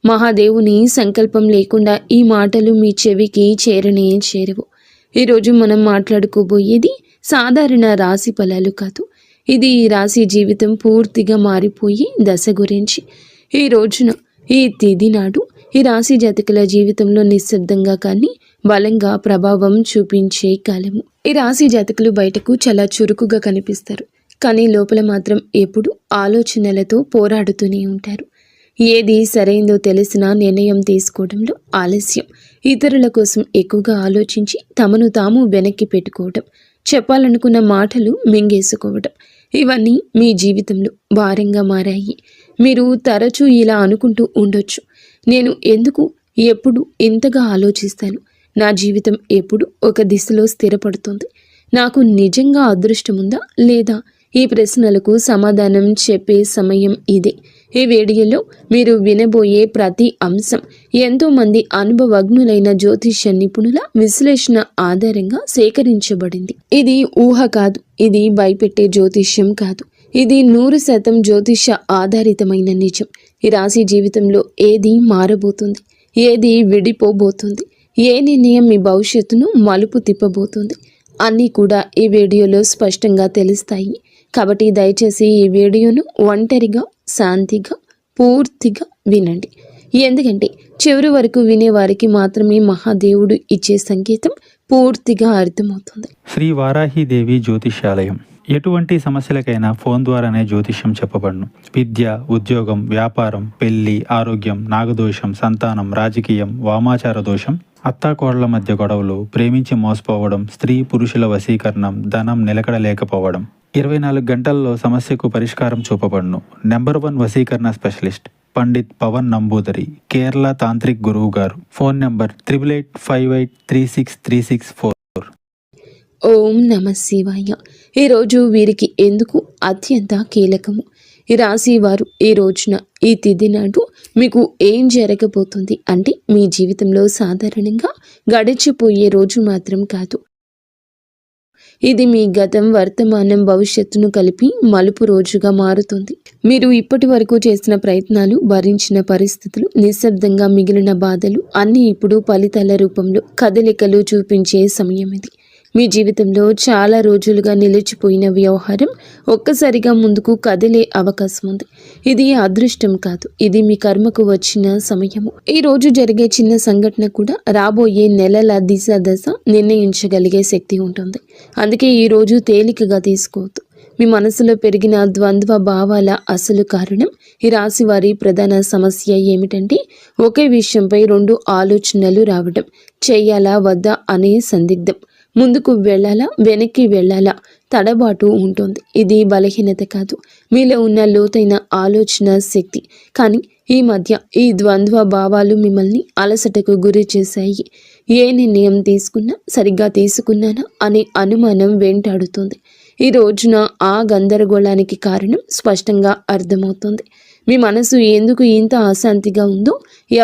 మహాదేవుని సంకల్పం లేకుండా ఈ మాటలు మీ చెవికి చేరనే చేరవు. ఈరోజు మనం మాట్లాడుకోబోయేది సాధారణ రాశి ఫలాలు కాదు. ఇది ఈ రాశి జీవితం పూర్తిగా మారిపోయి దశ గురించి. ఈ రోజున ఈ తేదీ నాడు ఈ రాశి జాతకుల జీవితంలో నిశ్శబ్దంగా కానీ బలంగా ప్రభావం చూపించే కాలము. ఈ రాశి జాతకులు బయటకు చాలా చురుకుగా కనిపిస్తారు, కానీ లోపల మాత్రం ఎప్పుడు ఆలోచనలతో పోరాడుతూనే ఉంటారు. ఏది సరైందో తెలిసినా నిర్ణయం తీసుకోవడంలో ఆలస్యం, ఇతరుల కోసం ఎక్కువగా ఆలోచించి తమను తాము వెనక్కి పెట్టుకోవడం, చెప్పాలనుకున్న మాటలు మింగేసుకోవడం, ఇవన్నీ మీ జీవితంలో భారంగా మారాయి. మీరు తరచూ ఇలా అనుకుంటూ ఉండొచ్చు, నేను ఎందుకు ఎప్పుడు ఇంతగా ఆలోచిస్తాను, నా జీవితం ఎప్పుడు ఒక దిశలో స్థిరపడుతుంది, నాకు నిజంగా అదృష్టం ఉందా లేదా? ఈ ప్రశ్నలకు సమాధానం చెప్పే సమయం ఇదే. ఈ వీడియోలో మీరు వినబోయే ప్రతి అంశం ఎంతోమంది అనుభవజ్ఞులైన జ్యోతిష్య నిపుణుల విశ్లేషణ ఆధారంగా సేకరించబడింది. ఇది ఊహ కాదు, ఇది భయపెట్టే జ్యోతిష్యం కాదు, ఇది 100% జ్యోతిష్య ఆధారితమైన నిజం. ఈ రాశి జీవితంలో ఏది మారబోతుంది, ఏది విడిపోబోతుంది, ఏ నిర్ణయం మీ భవిష్యత్తును మలుపు తిప్పబోతుంది అన్నీ కూడా ఈ వీడియోలో స్పష్టంగా తెలుస్తాయి. కాబట్టి దయచేసి ఈ వీడియోను ఒంటరిగా శాంతిగా పూర్తిగా వినండి. ఎందుకంటే చివరి వరకు వినేవారికి మాత్రమే మహాదేవుడు ఇచ్చే సంకేతం పూర్తిగా అర్థమవుతుంది. శ్రీ వారాహిదేవి జ్యోతిష్యాలయం. ఎటువంటి సమస్యలకైనా ఫోన్ ద్వారానే జ్యోతిష్యం చెప్పబడును. విద్య, ఉద్యోగం, వ్యాపారం, పెళ్లి, ఆరోగ్యం, నాగదోషం, సంతానం, రాజకీయం, వామాచార దోషం, అత్తాకోడళ్ల మధ్య గొడవలు, ప్రేమించి మోసపోవడం, స్త్రీ పురుషుల వశీకరణం, ధనం నిలకడ లేకపోవడం, 24 గంటల్లో సమస్యకు పరిష్కారం చూపబడును. నెంబర్ 1 వశీకరణ స్పెషలిస్ట్ పండిత్ పవన్ నంబూదరి, కేరళ తాంత్రిక్ గురువు గారు. Phone number 8858363634. ఓం నమ శివాయ. ఈరోజు వీరికి ఎందుకు అత్యంత కీలకము. ఈ రాశి వారు ఈ రోజున ఈ తిథి నాడు మీకు ఏం జరగబోతుంది అంటే, మీ జీవితంలో సాధారణంగా గడిచిపోయే రోజు మాత్రం కాదు, ఇది మీ గతం, వర్తమానం, భవిష్యత్తును కలిపి మలుపు రోజుగా మారుతుంది. మీరు ఇప్పటి వరకు చేసిన ప్రయత్నాలు, భరించిన పరిస్థితులు, నిశ్శబ్దంగా మిగిలిన బాధలు అన్నీ ఇప్పుడు ఫలితాల రూపంలో కదలికలు చూపించే సమయం ఇది. మీ జీవితంలో చాలా రోజులుగా నిలిచిపోయిన వ్యవహారం ఒక్కసారిగా ముందుకు కదిలే అవకాశం ఉంది. ఇది అదృష్టం కాదు, ఇది మీ కర్మకు వచ్చిన సమయము. ఈ రోజు జరిగే చిన్న సంఘటన కూడా రాబోయే నెలల దిశ దశ నిర్ణయించగలిగే శక్తి ఉంటుంది. అందుకే ఈ రోజు తేలికగా తీసుకోవద్దు. మీ మనసులో పెరిగిన ద్వంద్వ భావాల అసలు కారణం, ఈ రాశి వారి ప్రధాన సమస్య ఏమిటంటే, ఒకే విషయంపై 2 ఆలోచనలు రావడం, చెయ్యాలా వద్దా అనే సందిగ్ధం, ముందుకు వెళ్ళాలా వెనక్కి వెళ్ళాలా తడబాటు ఉంటుంది. ఇది బలహీనత కాదు, మీలో ఉన్న లోతైన ఆలోచన శక్తి. కానీ ఈ మధ్య ఈ ద్వంద్వ భావాలు మిమ్మల్ని అలసటకు గురి చేశాయి. ఏ నిర్ణయం తీసుకున్నా సరిగ్గా తీసుకున్నానా అనే అనుమానం వెంటాడుతుంది. ఈ రోజున ఆ గందరగోళానికి కారణం స్పష్టంగా అర్థమవుతుంది. మీ మనసు ఎందుకు ఇంత అశాంతిగా ఉందో,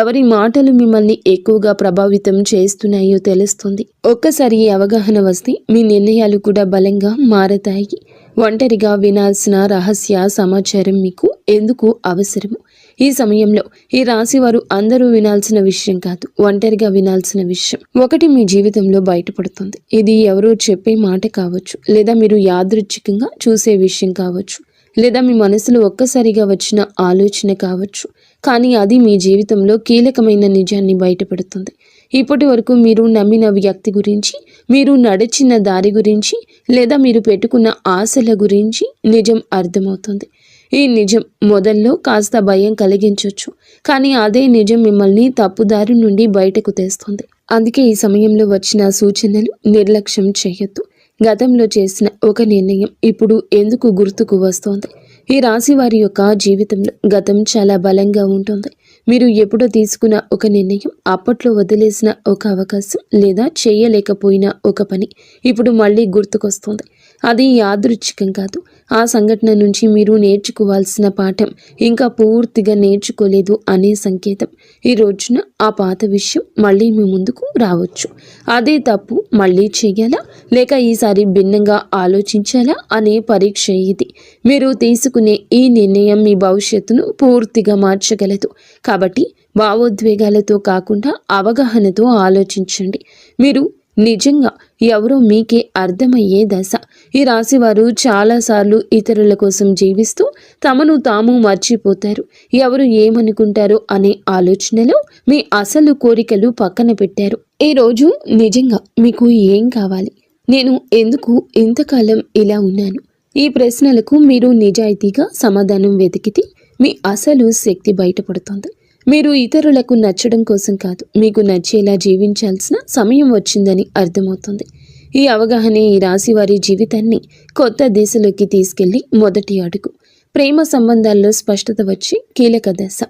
ఎవరి మాటలు మిమ్మల్ని ఎక్కువగా ప్రభావితం చేస్తున్నాయో తెలుస్తుంది. ఒక్కసారి ఈ అవగాహన వస్తే మీ నిర్ణయాలు కూడా బలంగా మారతాయి. ఒంటరిగా వినాల్సిన రహస్య సమాచారం మీకు ఎందుకు అవసరము. ఈ సమయంలో ఈ రాశి వారు అందరూ వినాల్సిన విషయం కాదు, ఒంటరిగా వినాల్సిన విషయం ఒకటి మీ జీవితంలో బయటపడుతుంది. ఇది ఎవరో చెప్పే మాట కావచ్చు, లేదా మీరు యాదృచ్ఛికంగా చూసే విషయం కావచ్చు, లేదా మీ మనసులో ఒక్కసారిగా వచ్చిన ఆలోచన కావచ్చు. కానీ అది మీ జీవితంలో కీలకమైన నిజాన్ని బయటపెడుతుంది. ఇప్పటి వరకు మీరు నమ్మిన వ్యక్తి గురించి, మీరు నడిచిన దారి గురించి, లేదా మీరు పెట్టుకున్న ఆశల గురించి నిజం అర్థమవుతుంది. ఈ నిజం మొదల్లో కాస్త భయం కలిగించవచ్చు, కానీ అదే నిజం మిమ్మల్ని తప్పుదారి నుండి బయటకు తెస్తుంది. అందుకే ఈ సమయంలో వచ్చిన సూచనలు నిర్లక్ష్యం చేయొద్దు. గతంలో చేసిన ఒక నిర్ణయం ఇప్పుడు ఎందుకు గుర్తుకు వస్తోంది. ఈ రాశి వారి యొక్క జీవితంలో గతం చాలా బలంగా ఉంటుంది. మీరు ఎప్పుడో తీసుకున్న ఒక నిర్ణయం, అప్పట్లో వదిలేసిన ఒక అవకాశం, లేదా చేయలేకపోయిన ఒక పని ఇప్పుడు మళ్ళీ గుర్తుకొస్తుంది. అది యాదృచ్ఛికం కాదు, ఆ సంఘటన నుంచి మీరు నేర్చుకోవాల్సిన పాఠం ఇంకా పూర్తిగా నేర్చుకోలేదు అనే సంకేతం. ఈ రోజున ఆ పాత విషయం మళ్ళీ మీ ముందుకు రావచ్చు. అదే తప్పు మళ్ళీ చేయాలా లేక ఈసారి భిన్నంగా ఆలోచించాలా అనే పరీక్ష ఇది. మీరు తీసుకునే ఈ నిర్ణయం మీ భవిష్యత్తును పూర్తిగా మార్చగలదు. కాబట్టి భావోద్వేగాలతో కాకుండా అవగాహనతో ఆలోచించండి. మీరు నిజంగా ఎవరో మీకే అర్థమయ్యే దశ. ఈ రాశివారు చాలాసార్లు ఇతరుల కోసం జీవిస్తూ తమను తాము మర్చిపోతారు. ఎవరు ఏమనుకుంటారో అనే ఆలోచనలో మీ అసలు కోరికలు పక్కన పెట్టారు. ఈ రోజు నిజంగా మీకు ఏం కావాలి? నేను ఎందుకు ఇంతకాలం ఇలా ఉన్నాను? ఈ ప్రశ్నలకు మీరు నిజాయితీగా సమాధానం వెతికితే మీ అసలు శక్తి బయటపడుతుంది. మీరు ఇతరులకు నచ్చడం కోసం కాదు, మీకు నచ్చేలా జీవించాల్సిన సమయం వచ్చిందని అర్థమవుతుంది. ఈ అవగాహనే ఈ రాశి వారి జీవితాన్ని కొత్త దిశలోకి తీసుకెళ్లి మొదటి అడుగు. ప్రేమ సంబంధాల్లో స్పష్టత వచ్చి కీలక దశ.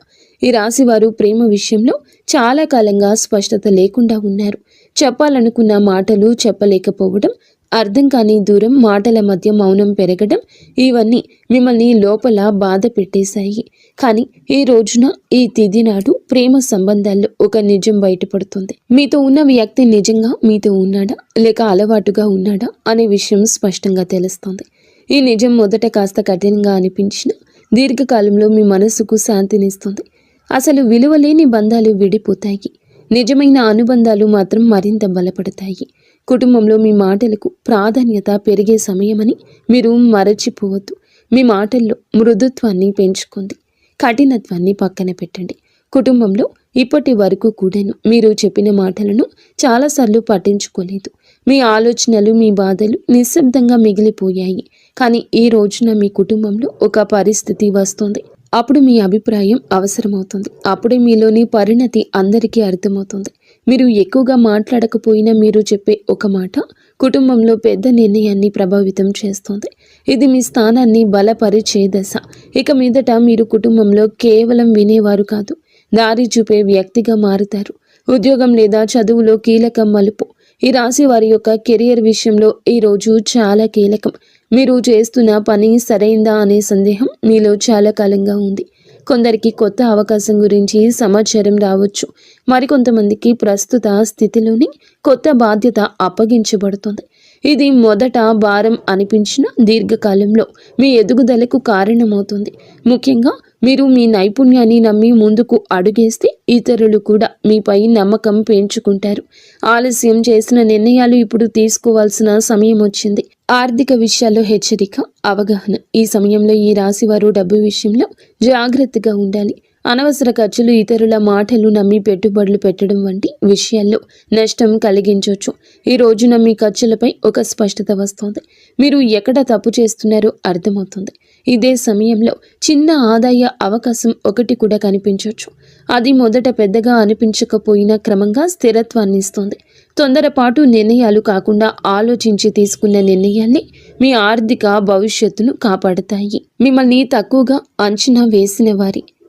ఈ రాశి వారు ప్రేమ విషయంలో చాలా కాలంగా స్పష్టత లేకుండా ఉన్నారు. చెప్పాలనుకున్న మాటలు చెప్పలేకపోవడం, అర్థం కాని దూరం, మాటల మధ్య మౌనం పెరగడం, ఇవన్నీ మిమ్మల్ని లోపల బాధ పెట్టేశాయి. కానీ ఈ రోజున ఈ తిథి నాడు ప్రేమ సంబంధాల్లో ఒక నిజం బయటపడుతుంది. మీతో ఉన్న వ్యక్తి నిజంగా మీతో ఉన్నాడా లేక అలవాటుగా ఉన్నాడా అనే విషయం స్పష్టంగా తెలుస్తుంది. ఈ నిజం మొదట కాస్త కఠినంగా అనిపించినా దీర్ఘకాలంలో మీ మనసుకు శాంతినిస్తుంది. అసలు విలువలేని బంధాలు విడిపోతాయి, నిజమైన అనుబంధాలు మాత్రం మరింత బలపడతాయి. కుటుంబంలో మీ మాటలకు ప్రాధాన్యత పెరిగే సమయమని మీరు మరచిపోవద్దు. మీ మాటల్లో మృదుత్వాన్ని పెంచుకోండి, కఠినత్వాన్ని పక్కన పెట్టండి. కుటుంబంలో ఇప్పటి వరకు కూడాను మీరు చెప్పిన మాటలను చాలాసార్లు పట్టించుకోలేదు. మీ ఆలోచనలు, మీ బాధలు నిశ్శబ్దంగా మిగిలిపోయాయి. కానీ ఈ రోజున మీ కుటుంబంలో ఒక పరిస్థితి వస్తుంది. అప్పుడు మీ అభిప్రాయం అవసరమవుతుంది. అప్పుడే మీలోని పరిణతి అందరికీ అర్థమవుతుంది. మీరు ఎక్కువగా మాట్లాడకపోయినా మీరు చెప్పే ఒక మాట కుటుంబంలో పెద్ద నిర్ణయాన్ని ప్రభావితం చేస్తుంది. ఇది మీ స్థానాన్ని బలపరిచే దశ. ఇక మీదట మీరు కుటుంబంలో కేవలం వినేవారు కాదు, దారి చూపే వ్యక్తిగా మారుతారు. ఉద్యోగం లేదా చదువులో కీలక మలుపు. ఈ రాశి వారి యొక్క కెరియర్ విషయంలో ఈ రోజు చాలా కీలకం. మీరు చేస్తున్న పని సరైందా అనే సందేహం మీలో చాలా కాలంగా ఉంది. కొందరికి కొత్త అవకాశం గురించి సమాచారం రావచ్చు. మరికొంతమందికి ప్రస్తుత స్థితిలోని కొత్త బాధ్యత అప్పగించబడుతుంది. ఇది మొదట భారం అనిపించిన దీర్ఘకాలంలో మీ ఎదుగుదలకు కారణమవుతుంది. ముఖ్యంగా మీరు మీ నైపుణ్యాన్ని నమ్మి ముందుకు అడుగేస్తే ఇతరులు కూడా మీపై నమ్మకం పెంచుకుంటారు. ఆలస్యం చేసిన నిర్ణయాలు ఇప్పుడు తీసుకోవాల్సిన సమయం వచ్చింది. ఆర్థిక విషయాల్లో హెచ్చరిక, అవగాహన. ఈ సమయంలో ఈ రాశి వారు డబ్బు విషయంలో జాగ్రత్తగా ఉండాలి. అనవసర ఖర్చులు, ఇతరుల మాటలు నమ్మి పెట్టుబడులు పెట్టడం వంటి విషయాల్లో నష్టం కలిగించవచ్చు. ఈ రోజున మీ ఖర్చులపై ఒక స్పష్టత వస్తుంది. మీరు ఎక్కడ తప్పు చేస్తున్నారో అర్థమవుతుంది. ఇదే సమయంలో చిన్న ఆదాయ అవకాశం ఒకటి కూడా కనిపించవచ్చు. అది మొదట పెద్దగా అనిపించకపోయినా క్రమంగా స్థిరత్వాన్ని ఇస్తుంది. తొందరపాటు నిర్ణయాలు కాకుండా ఆలోచించి తీసుకున్న నిర్ణయాల్ని మీ ఆర్థిక భవిష్యత్తును కాపాడతాయి. మిమ్మల్ని తక్కువగా అంచనా వేసిన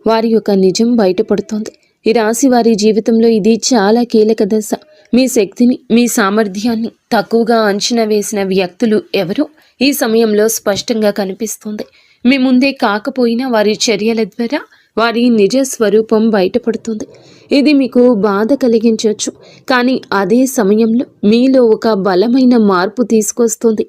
వారి యొక్క నిజం బయటపడుతోంది. ఈ రాశి వారి జీవితంలో ఇది చాలా కీలక దశ. మీ శక్తిని, మీ సామర్థ్యాన్ని తక్కువగా అంచనా వేసిన వ్యక్తులు ఎవరో ఈ సమయంలో స్పష్టంగా కనిపిస్తుంది. మీ ముందే కాకపోయినా వారి చర్యల ద్వారా వారి నిజ స్వరూపం బయటపడుతుంది. ఇది మీకు బాధ కలిగించవచ్చు, కానీ అదే సమయంలో మీలో ఒక బలమైన మార్పు తీసుకొస్తుంది.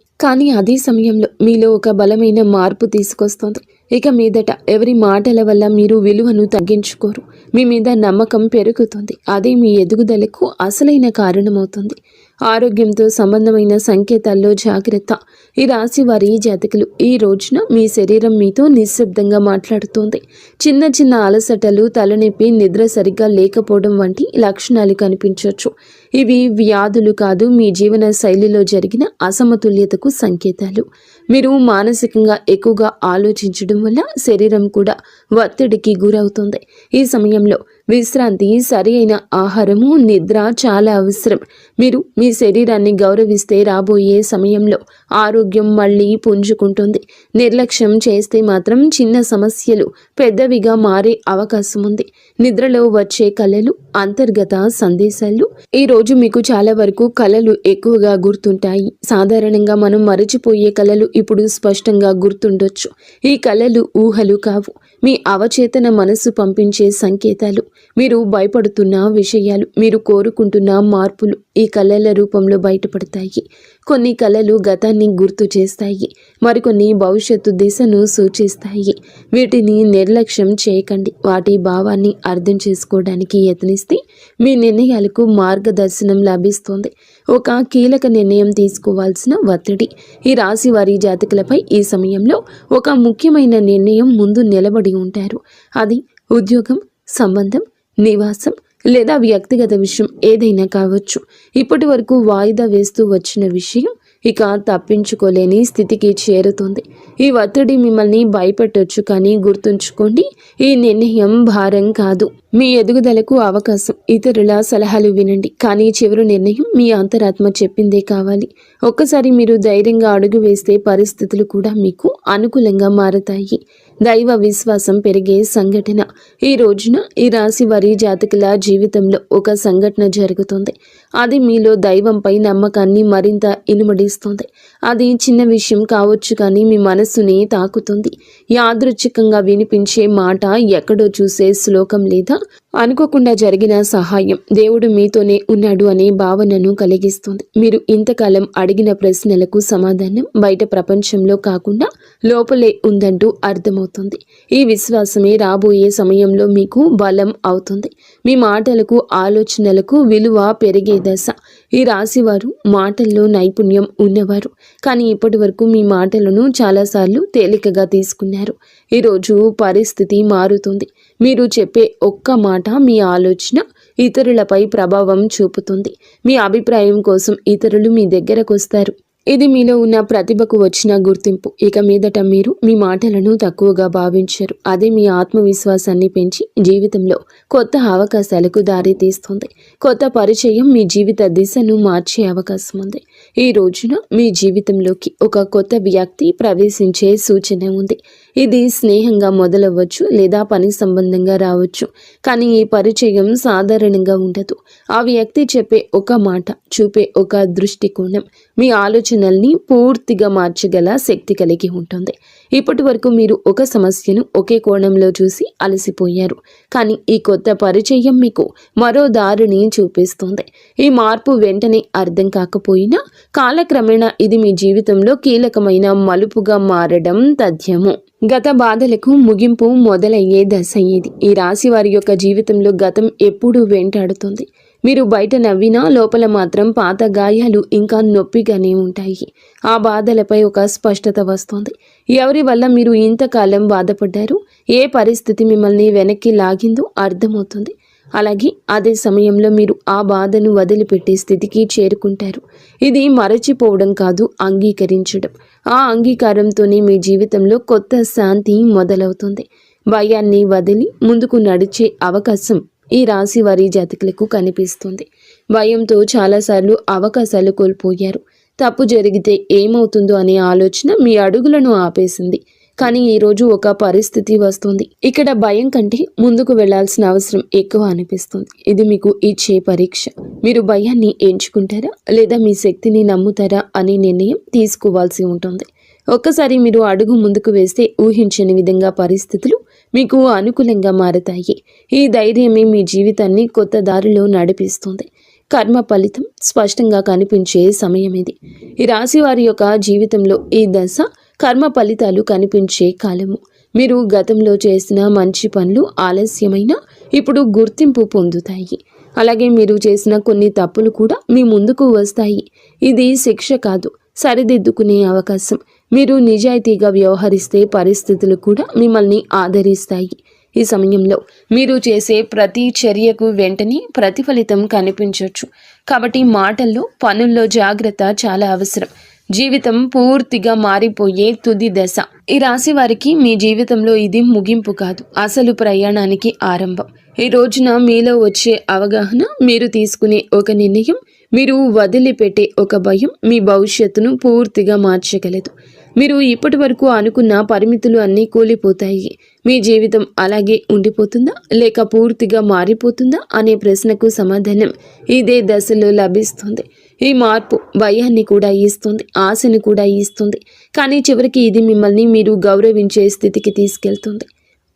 ఇక మీదట ఎవరి మాటల వల్ల మీరు విలువను తగ్గించుకోరు. మీ మీద నమ్మకం పెరుగుతుంది. అదే మీ ఎదుగుదలకు అసలైన కారణమవుతుంది. ఆరోగ్యంతో సంబంధమైన సంకేతాల్లో జాగ్రత్త. ఈ రాశి వారి జాతకులు ఈ రోజున మీ శరీరం మీతో నిశ్శబ్దంగా మాట్లాడుతోంది. చిన్న చిన్న అలసటలు, తలనొప్పి, నిద్ర సరిగ్గా లేకపోవడం వంటి లక్షణాలు కనిపించవచ్చు. ఇవి వ్యాధులు కాదు, మీ జీవన శైలిలో జరిగిన అసమతుల్యతకు సంకేతాలు. మీరు మానసికంగా ఎక్కువగా ఆలోచించడం వల్ల శరీరం కూడా ఒత్తిడికి గురవుతుంది. ఈ సమయంలో విశ్రాంతి, సరి అయిన ఆహారము, నిద్ర చాలా అవసరం. మీరు మీ శరీరాన్ని గౌరవిస్తే రాబోయే సమయంలో ఆరోగ్యం మళ్ళీ పుంజుకుంటుంది. నిర్లక్ష్యం చేస్తే మాత్రం చిన్న సమస్యలు పెద్దవిగా మారే అవకాశం ఉంది. నిద్రలో వచ్చే కలలు, అంతర్గత సందేశాలు. ఈ రోజు మీకు చాలా వరకు కలలు ఎక్కువగా గుర్తుంటాయి. సాధారణంగా మనం మరచిపోయే కలలు ఇప్పుడు స్పష్టంగా గుర్తుండొచ్చు. ఈ కలలు ఊహలు కావు, మీ అవచేతన మనస్సు పంపించే సంకేతాలు. మీరు భయపడుతున్న విషయాలు, మీరు కోరుకుంటున్న మార్పులు ఈ కలల రూపంలో బయటపడతాయి. కొన్ని కలలు గతాన్ని గుర్తు చేస్తాయి, మరికొన్ని భవిష్యత్తు దిశను సూచిస్తాయి. వీటిని నిర్లక్ష్యం చేయకండి. వాటి భావాన్ని అర్థం చేసుకోవడానికి యత్నిస్తే మీ నిర్ణయాలకు మార్గదర్శనం లభిస్తుంది. ఒక కీలక నిర్ణయం తీసుకోవాల్సిన ఒత్తిడి. ఈ రాశి వారి జాతకులపై ఈ సమయంలో ఒక ముఖ్యమైన నిర్ణయం ముందు నిలబడి ఉంటారు. అది ఉద్యోగం, సంబంధం, నివాసం లేదా వ్యక్తిగత విషయం ఏదైనా కావచ్చు. ఇప్పటి వరకు వాయిదా వేస్తూ వచ్చిన విషయం ఇక తప్పించుకోలేని స్థితికి చేరుతుంది. ఈ ఒత్తిడి మిమ్మల్ని భయపెట్టొచ్చు, కానీ గుర్తుంచుకోండి, ఈ నిర్ణయం భారం కాదు, మీ ఎదుగుదలకు అవకాశం. ఇతరుల సలహాలు వినండి, కానీ చివరి నిర్ణయం మీ అంతరాత్మ చెప్పిందే కావాలి. ఒక్కసారి మీరు ధైర్యంగా అడుగు వేస్తే పరిస్థితులు కూడా మీకు అనుకూలంగా మారతాయి. దైవ విశ్వాసం పెరిగే సంఘటన. ఈ రోజున ఈ రాశి వారి జాతకుల జీవితంలో ఒక సంఘటన జరుగుతుంది. అది మీలో దైవంపై నమ్మకాన్ని మరింత ఇనుమడిస్తుంది. అది చిన్న విషయం కావచ్చు, కానీ మీ మనస్సుని తాకుతుంది. యాదృచ్ఛికంగా వినిపించే మాట, ఎక్కడో చూసే శ్లోకం లేదా అనుకోకుండా జరిగిన సహాయం దేవుడు మీతోనే ఉన్నాడు అనే భావనను కలిగిస్తుంది. మీరు ఇంతకాలం అడిగిన ప్రశ్నలకు సమాధానం బయట ప్రపంచంలో కాకుండా లోపలే ఉందంటూ అర్థమవుతుంది. ఈ విశ్వాసమే రాబోయే సమయంలో మీకు బలం అవుతుంది. మీ మాటలకు, ఆలోచనలకు విలువ పెరిగే దశ. ఈ రాశివారు మాటల్లో నైపుణ్యం ఉన్నవారు, కానీ ఇప్పటి వరకు మీ మాటలను చాలాసార్లు తేలికగా తీసుకున్నారు. ఈరోజు పరిస్థితి మారుతుంది. మీరు చెప్పే ఒక్క మాట, మీ ఆలోచన ఇతరులపై ప్రభావం చూపుతుంది. మీ అభిప్రాయం కోసం ఇతరులు మీ దగ్గరకు వస్తారు. ఇది మీలో ఉన్న ప్రతిభకు వచ్చిన గుర్తింపు. ఇక మీదట మీరు మీ మాటలను తక్కువగా భావించరు. అదే మీ ఆత్మవిశ్వాసాన్ని పెంచి జీవితంలో కొత్త అవకాశాలకు దారి తీస్తుంది. కొత్త పరిచయం మీ జీవిత దిశను మార్చే అవకాశం ఉంది. ఈ రోజున మీ జీవితంలోకి ఒక కొత్త వ్యక్తి ప్రవేశించే సూచన ఉంది. ఇది స్నేహంగా మొదలవ్వచ్చు లేదా పని సంబంధంగా రావచ్చు, కానీ ఈ పరిచయం సాధారణంగా ఉండదు. ఆ వ్యక్తి చెప్పే ఒక మాట, చూపే ఒక దృష్టికోణం మీ ఆలోచనల్ని పూర్తిగా మార్చగల శక్తి కలిగి ఉంటుంది. ఇప్పటి వరకు మీరు ఒక సమస్యను ఒకే కోణంలో చూసి అలసిపోయారు, కానీ ఈ కొత్త పరిచయం మీకు మరో దారిని చూపిస్తుంది. ఈ మార్పు వెంటనే అర్థం కాకపోయినా కాలక్రమేణా ఇది మీ జీవితంలో కీలకమైన మలుపుగా మారడం తథ్యము. గత బాధలకు ముగింపు మొదలయ్యే దశ ఇది. ఈ రాశి వారి యొక్క జీవితంలో గతం ఎప్పుడూ వెంటాడుతుంది. మీరు బయట నవ్వినా లోపల మాత్రం పాత గాయాలు ఇంకా నొప్పిగానే ఉంటాయి. ఆ బాధలపై ఒక స్పష్టత వస్తుంది. ఎవరి వల్ల మీరు ఇంతకాలం బాధపడ్డారు, ఏ పరిస్థితి మిమ్మల్ని వెనక్కి లాగిందో అర్థమవుతుంది. అలాగే అదే సమయంలో మీరు ఆ బాధను వదిలిపెట్టే స్థితికి చేరుకుంటారు. ఇది మరచిపోవడం కాదు, అంగీకరించడం. ఆ అంగీకారంతోనే మీ జీవితంలో కొత్త శాంతి మొదలవుతుంది. భయాన్ని వదిలి ముందుకు నడిచే అవకాశం ఈ రాశి వారి జాతకులకు కనిపిస్తుంది. భయంతో చాలాసార్లు అవకాశాలు కోల్పోయారు. తప్పు జరిగితే ఏమవుతుందో అనే ఆలోచన మీ అడుగులను ఆపేసింది. కానీ ఈరోజు ఒక పరిస్థితి వస్తుంది. ఇక్కడ భయం కంటే ముందుకు వెళ్లాల్సిన అవసరం ఎక్కువ అనిపిస్తుంది. ఇది మీకు ఇచ్చే పరీక్ష. మీరు భయాన్ని ఎంచుకుంటారా లేదా మీ శక్తిని నమ్ముతారా అనే నిర్ణయం తీసుకోవాల్సి ఉంటుంది. ఒక్కసారి మీరు అడుగు ముందుకు వేస్తే ఊహించని విధంగా పరిస్థితులు మీకు అనుకూలంగా మారతాయి. ఈ ధైర్యమే మీ జీవితాన్ని కొత్త దారిలో నడిపిస్తుంది. కర్మ ఫలితం స్పష్టంగా కనిపించే సమయం ఇది. ఈ రాశి వారి యొక్క జీవితంలో ఈ దశ కర్మ ఫలితాలు కనిపించే కాలము. మీరు గతంలో చేసిన మంచి పనులు ఆలస్యమైనా ఇప్పుడు గుర్తింపు పొందుతాయి. అలాగే మీరు చేసిన కొన్ని తప్పులు కూడా మీ ముందుకు వస్తాయి. ఇది శిక్ష కాదు, సరిదిద్దుకునే అవకాశం. మీరు నిజాయితీగా వ్యవహరిస్తే పరిస్థితులు కూడా మిమ్మల్ని ఆదరిస్తాయి. ఈ సమయంలో మీరు చేసే ప్రతి చర్యకు వెంటనే ప్రతిఫలితం కనిపించవచ్చు. కాబట్టి మాటల్లో, పనుల్లో జాగ్రత్త చాలా అవసరం. జీవితం పూర్తిగా మారిపోయే తుది దశ. ఈ రాశి వారికి మీ జీవితంలో ఇది ముగింపు కాదు, అసలు ప్రయాణానికి ఆరంభం. ఈ రోజున మీలో వచ్చే అవగాహన, మీరు తీసుకునే ఒక నిర్ణయం, మీరు వదిలిపెట్టే ఒక భయం మీ భవిష్యత్తును పూర్తిగా మార్చగలదు. మీరు ఇప్పటి వరకు అనుకున్న పరిమితులు అన్నీ కూలిపోతాయి. మీ జీవితం అలాగే ఉండిపోతుందా లేక పూర్తిగా మారిపోతుందా అనే ప్రశ్నకు సమాధానం ఇదే దశలో లభిస్తుంది. ఈ మార్పు భయాన్ని కూడా ఇస్తుంది, ఆశని కూడా ఇస్తుంది. కానీ చివరికి ఇది మిమ్మల్ని మీరు గౌరవించే స్థితికి తీసుకెళ్తుంది.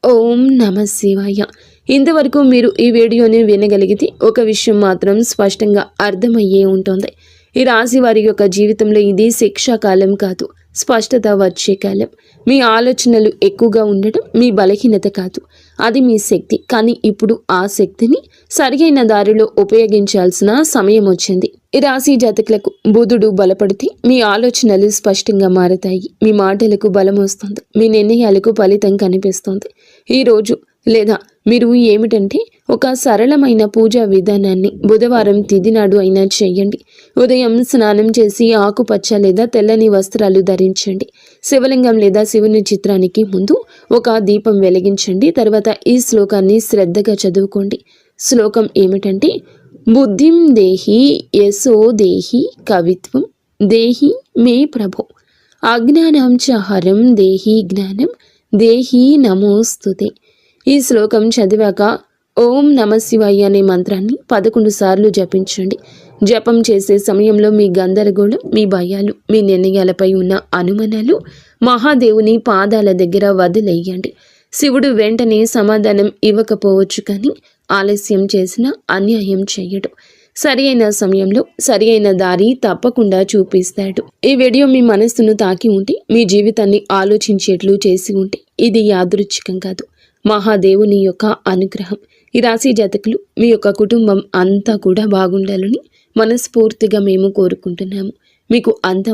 ఓం నమ శివాయ. ఇంతవరకు మీరు ఈ వీడియోని వినగలిగితే ఒక విషయం మాత్రం స్పష్టంగా అర్థమయ్యే ఉంటుంది. ఈ రాశి వారి యొక్క జీవితంలో ఇది శిక్షాకాలం కాదు, స్పష్టత వచ్చే కాలం. మీ ఆలోచనలు ఎక్కువగా ఉండడం మీ బలహీనత కాదు, అది మీ శక్తి. కానీ ఇప్పుడు ఆ శక్తిని సరియైన దారిలో ఉపయోగించాల్సిన సమయం వచ్చింది. ఈ రాశి జాతకులకు బుధుడు బలపడితే మీ ఆలోచనలు స్పష్టంగా మారతాయి, మీ మాటలకు బలం వస్తుంది, మీ నిర్ణయాలకు ఫలితం కనిపిస్తుంది. ఈరోజు లేదా మీరు ఏమిటంటే ఒక సరళమైన పూజా విధానాన్ని బుధవారం తిథి నాడు అయినా చేయండి. ఉదయం స్నానం చేసి ఆకుపచ్చ లేదా తెల్లని వస్త్రాలు ధరించండి. శివలింగం లేదా శివుని చిత్రానికి ముందు ఒక దీపం వెలిగించండి. తర్వాత ఈ శ్లోకాన్ని శ్రద్ధగా చదువుకోండి. శ్లోకం ఏమిటంటే, బుద్ధిం దేహి యశో దేహి కవిత్వం దేహి మే ప్రభో అజ్ఞానం చ హరం దేహి జ్ఞానం దేహి నమోస్తుతే. ఈ శ్లోకం చదివాక ఓం నమ శివాయ అనే మంత్రాన్ని 11 సార్లు జపించండి. జపం చేసే సమయంలో మీ గందరగోళం, మీ భయాలు, మీ నిర్ణయాలపై ఉన్న అనుమానాలు మహాదేవుని పాదాల దగ్గర వదిలేయండి. శివుడు వెంటనే సమాధానం ఇవ్వకపోవచ్చు, కానీ ఆలస్యం చేసినా అన్యాయం చేయడు. సరి అయిన సమయంలో సరి అయిన దారి తప్పకుండా చూపిస్తాడు. ఈ వీడియో మీ మనస్సును తాకి ఉంటే, మీ జీవితాన్ని ఆలోచించేట్లు చేసి ఉంటే, ఇది యాదృచ్ఛికం కాదు, మహాదేవుని యొక్క అనుగ్రహం. ఈ రాశి జాతకులు మీ యొక్క కుటుంబం అంతా కూడా బాగుండాలని మనస్ఫూర్తిగా మేము కోరుకుంటున్నాము. మీకు అంతా